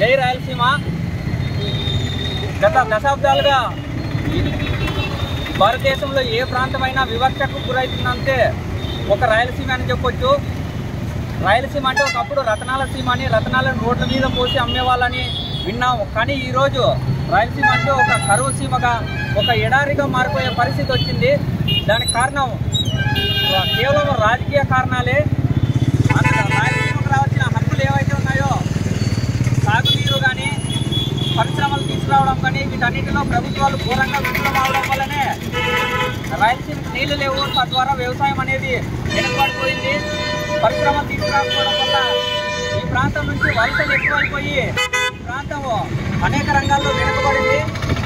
జై రాయలసీమ. గత దశాబ్దాలుగా భారతదేశంలో ఏ ప్రాంతమైనా వివక్షకు గురవుతుందంటే ఒక రాయలసీమ అని చెప్పొచ్చు. రాయలసీమ అంటే ఒకప్పుడు రతనాల సీమ అని, రతనాలను రోడ్ల మీద పోసి అమ్మేవాళ్ళని విన్నాము. కానీ ఈరోజు రాయలసీమ అంటే ఒక కరువు సీమగా, ఒక ఎడారిగా మారిపోయే పరిస్థితి వచ్చింది. దానికి కారణం కేవలం రాజకీయ కారణాలే. రాయలసీమకు రావాల్సిన హక్కులు ఏవైతే ఉన్నాయో, సాగునీరు కానీ, పరిశ్రమలు తీసుకురావడం కానీ, వీటన్నిటిలో ప్రభుత్వాలు ఘోరంగా విఫలం అవడం వల్లనే రాయలసీమకు నీళ్లు లేవు. తద్వారా వ్యవసాయం అనేది వెనుకబడిపోయింది. పరిశ్రమలు తీసుకురాకపోవడం వల్ల ఈ ప్రాంతం నుంచి వలసలు ఎక్కువైపోయి ఈ ప్రాంతం అనేక రంగాల్లో వెనుకబడింది.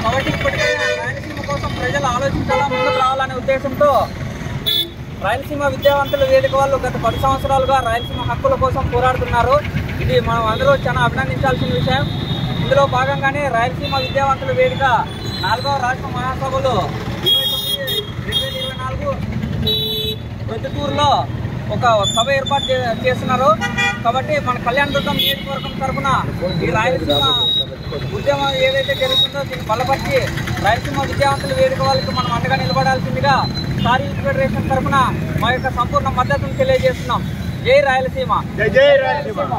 కాబట్టి ఇప్పటికైనా రాయలసీమ కోసం ప్రజలు ఆలోచించాలా, ముందుకు రావాలనే ఉద్దేశంతో రాయలసీమ విద్యావంతుల వేదిక వాళ్ళు గత 10 సంవత్సరాలుగా రాయలసీమ హక్కుల కోసం పోరాడుతున్నారు. ఇది మనం అందరూ చాలా అభినందించాల్సిన విషయం. ఇందులో భాగంగానే రాయలసీమ విద్యావంతుల వేదిక 4వ రాష్ట్ర మహాసభలు 29/2024 ప్రొద్దుటూరులో ఒక సభ ఏర్పాటు చేస్తున్నారు. కాబట్టి మన కళ్యాణదుర్గం నియోజకవర్గం తరఫున ఈ రాయలసీమ ఉద్యమం ఏదైతే జరుగుతుందో దీన్ని బలపరిచి రాయలసీమ విద్యావంతుల వేదిక వాళ్ళకి మనం అండగా నిలబడాల్సిందిగా సారీ ఫెడరేషన్ తరఫున మా యొక్క సంపూర్ణ మద్దతును తెలియజేస్తున్నాం. జై రాయలసీమ. జై రాయలసీమ.